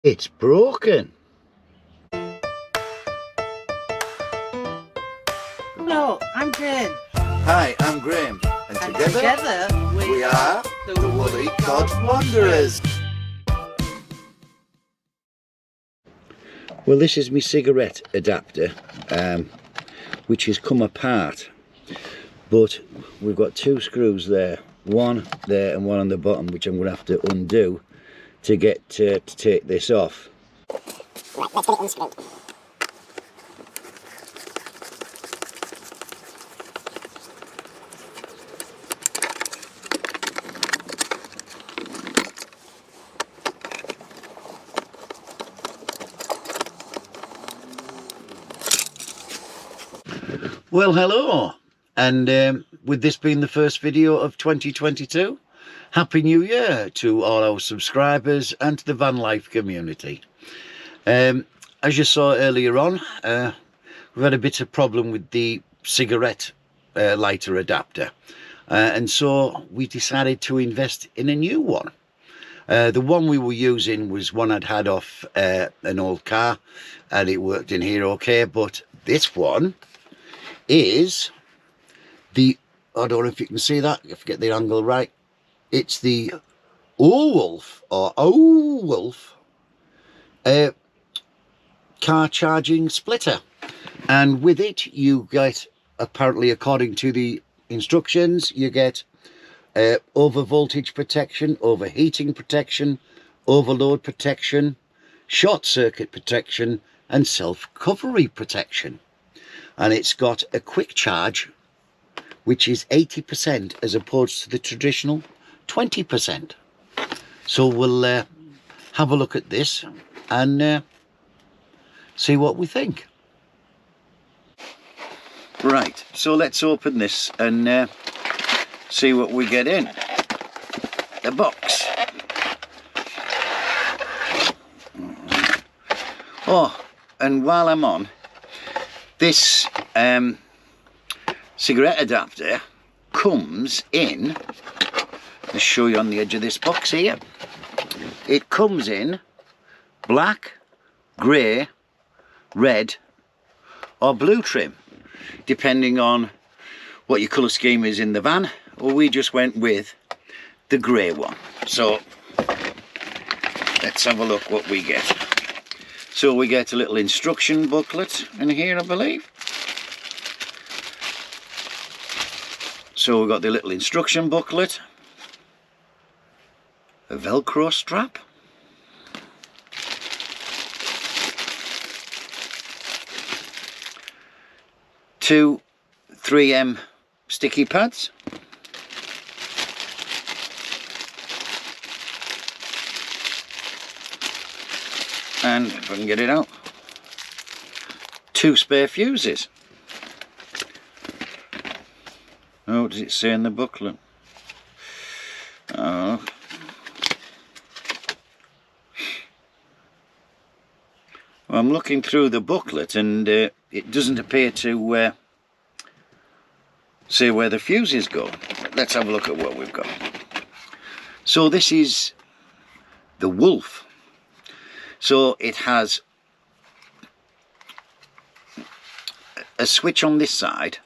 It's broken. Hello, I'm Jane. Hi, I'm Graham, and And together we are the Woolly Cod Wanderers. Well, this is my cigarette adapter, which has come apart, but we've got two screws there, one there and one on the bottom, which I'm going to have to undo to get to take this off. Right, let's get it unscrewed. Well, hello, and with this being the first video of 2022, Happy New Year to all our subscribers and to the van life community. As you saw earlier on, we've had a bit of problem with the cigarette lighter adapter, and so we decided to invest in a new one. The one we were using was one I'd had off an old car, and it worked in here okay, but this one is the, I don't know if you can see that, if you get the angle right, it's the OOWolf or OOWolf car charging splitter, and with it you get, apparently according to the instructions, you get over voltage protection, overheating protection, overload protection, short circuit protection and self recovery protection. And it's got a quick charge, which is 80% as opposed to the traditional 20%. So we'll have a look at this and see what we think. Right, so let's open this and see what we get in the box. Oh, and while I'm on, this cigarette adapter comes in, I'll show you on the edge of this box here, it comes in black, grey, red or blue trim, depending on what your colour scheme is in the van. Well, we just went with the grey one. So let's have a look what we get. So we get a little instruction booklet in here, I believe. So we've got the little instruction booklet, a Velcro strap, two 3M sticky pads, and if I can get it out, two spare fuses. Oh, what does it say in the booklet? Oh, well, I'm looking through the booklet and it doesn't appear to say where the fuses go. Let's have a look at what we've got. So this is the Wolf. So it has a switch on this side,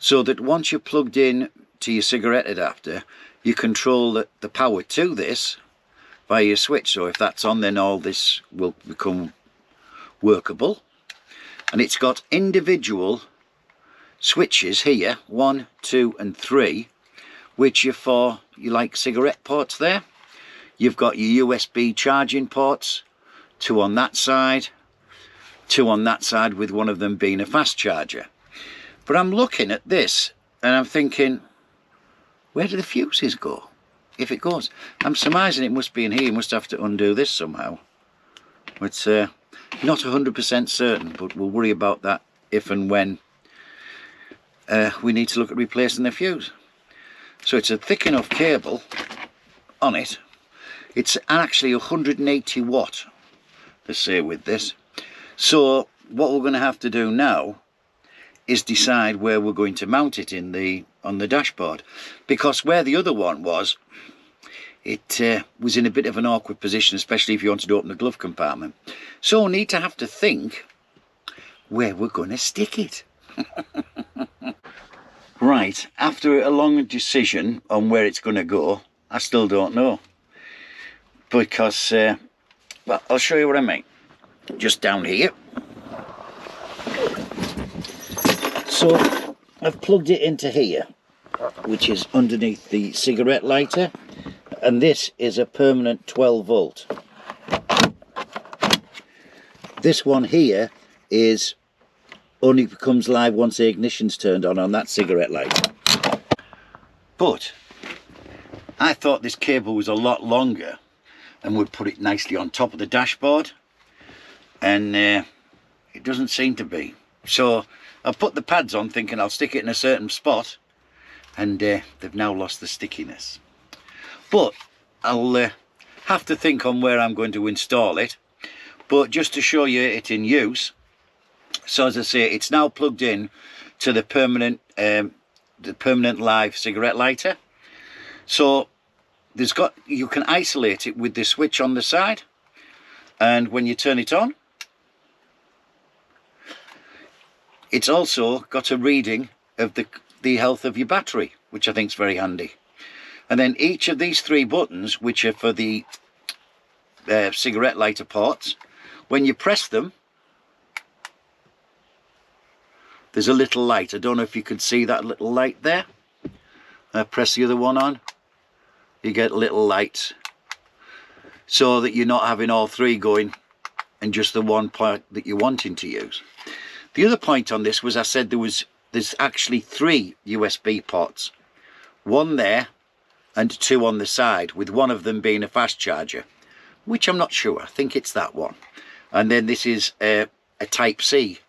so that once you're plugged in to your cigarette adapter, you control the power to this via your switch. So if that's on, then all this will become workable. And it's got individual switches here, 1, 2 and 3, which are for you like cigarette ports there. You've got your USB charging ports, 2 on that side, 2 on that side, with one of them being a fast charger. But I'm looking at this and I'm thinking, where do the fuses go? If it goes, I'm surmising it must be in here. You must have to undo this somehow. It's not 100% certain, but we'll worry about that if and when we need to look at replacing the fuse. So it's a thick enough cable on it. It's actually 180 watt, they say, with this. So what we're going to have to do now is decide where we're going to mount it in on the dashboard, because where the other one was, it was in a bit of an awkward position, especially if you wanted to open the glove compartment. So we need to have to think where we're going to stick it. Right, after a long decision on where it's going to go, I still don't know. Because, well, I'll show you what I mean. Just down here. So I've plugged it into here, which is underneath the cigarette lighter, and this is a permanent 12 volt. This one here is only becomes live once the ignition's turned on that cigarette lighter. But I thought this cable was a lot longer and would put it nicely on top of the dashboard, and it doesn't seem to be. So I put the pads on thinking I'll stick it in a certain spot, and they've now lost the stickiness. But I'll have to think on where I'm going to install it. But just to show you it in use, so as I say, it's now plugged in to the permanent live cigarette lighter. So you can isolate it with the switch on the side, and when you turn it on, it's also got a reading of the health of your battery, which I think is very handy. And then each of these three buttons, which are for the cigarette lighter ports, when you press them, there's a little light. I don't know if you could see that little light there. Press the other one on, you get little lights, so that you're not having all three going and just the one part that you're wanting to use. The other point on this was I said there's actually 3 USB ports, one there and 2 on the side, with one of them being a fast charger, which I'm not sure. I think it's that one. And then this is a Type C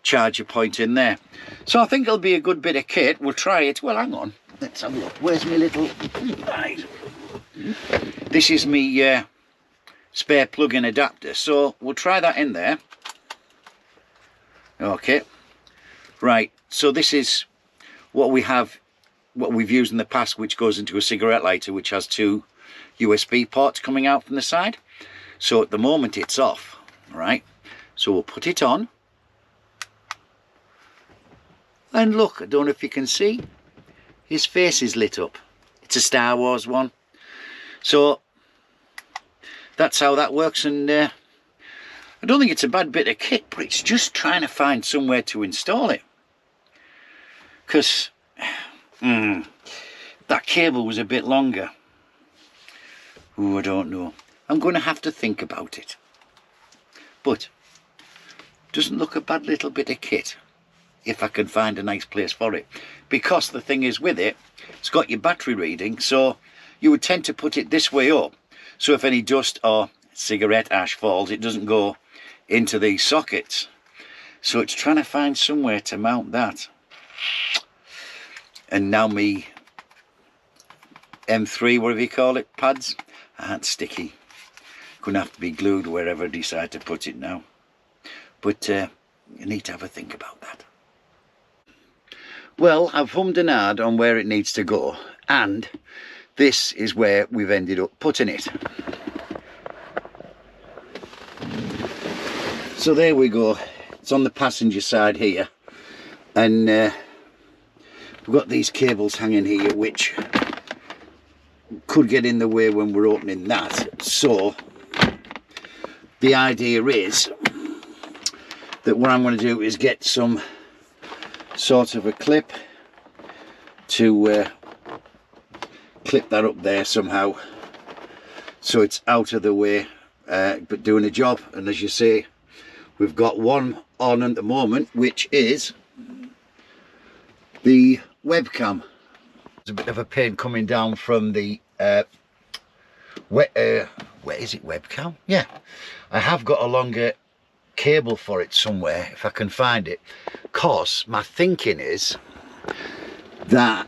charger point in there. So I think it'll be a good bit of kit. We'll try it. Well, hang on, let's have a look. Where's my little... Right. This is my spare plug-in adapter, so we'll try that in there. Okay, right, so this is what we've used in the past, which goes into a cigarette lighter, which has 2 USB ports coming out from the side. So at the moment it's off, right? So we'll put it on, and look, I don't know if you can see, his face is lit up. It's a Star Wars one. So that's how that works, and I don't think it's a bad bit of kit, but it's just trying to find somewhere to install it. Because that cable was a bit longer. Oh, I don't know. I'm going to have to think about it. But doesn't look a bad little bit of kit if I can find a nice place for it. Because the thing is with it, it's got your battery reading, so you would tend to put it this way up. So if any dust or cigarette ash falls, it doesn't go into these sockets. So it's trying to find somewhere to mount that. And now me M3, whatever you call it, pads aren't sticky. Gonna have to be glued wherever I decide to put it now. But you need to have a think about that. Well, I've hummed and hawed on where it needs to go, and this is where we've ended up putting it. So there we go, it's on the passenger side here, and we've got these cables hanging here which could get in the way when we're opening that. So the idea is that what I'm going to do is get some sort of a clip to clip that up there somehow, so it's out of the way, but doing a job. And as you say, we've got one on at the moment, which is the webcam. It's a bit of a pain coming down from the where is it, webcam? Yeah, I have got a longer cable for it somewhere if I can find it, cause my thinking is that,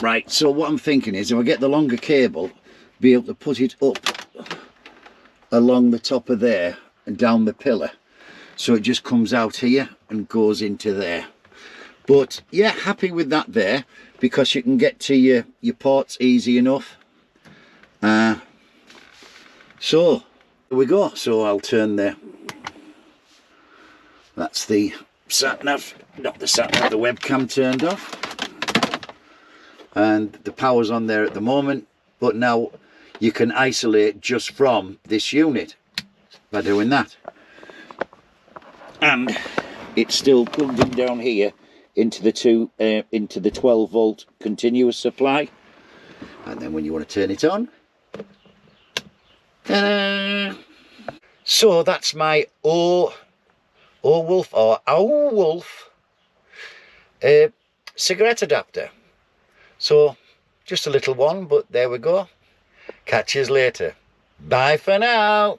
right, so what I'm thinking is if I get the longer cable, be able to put it up along the top of there and down the pillar, so it just comes out here and goes into there. But yeah, happy with that there, because you can get to your ports easy enough, So here we go. So I'll turn that's the sat nav, not the sat nav, the webcam turned off, and the power's on there at the moment, but now you can isolate just from this unit by doing that. And it's still plugged in down here into the 12-volt continuous supply. And then when you want to turn it on, ta-da! So that's my OOWolf or OOWolf cigarette adapter. So just a little one, but there we go. Catch you later. Bye for now.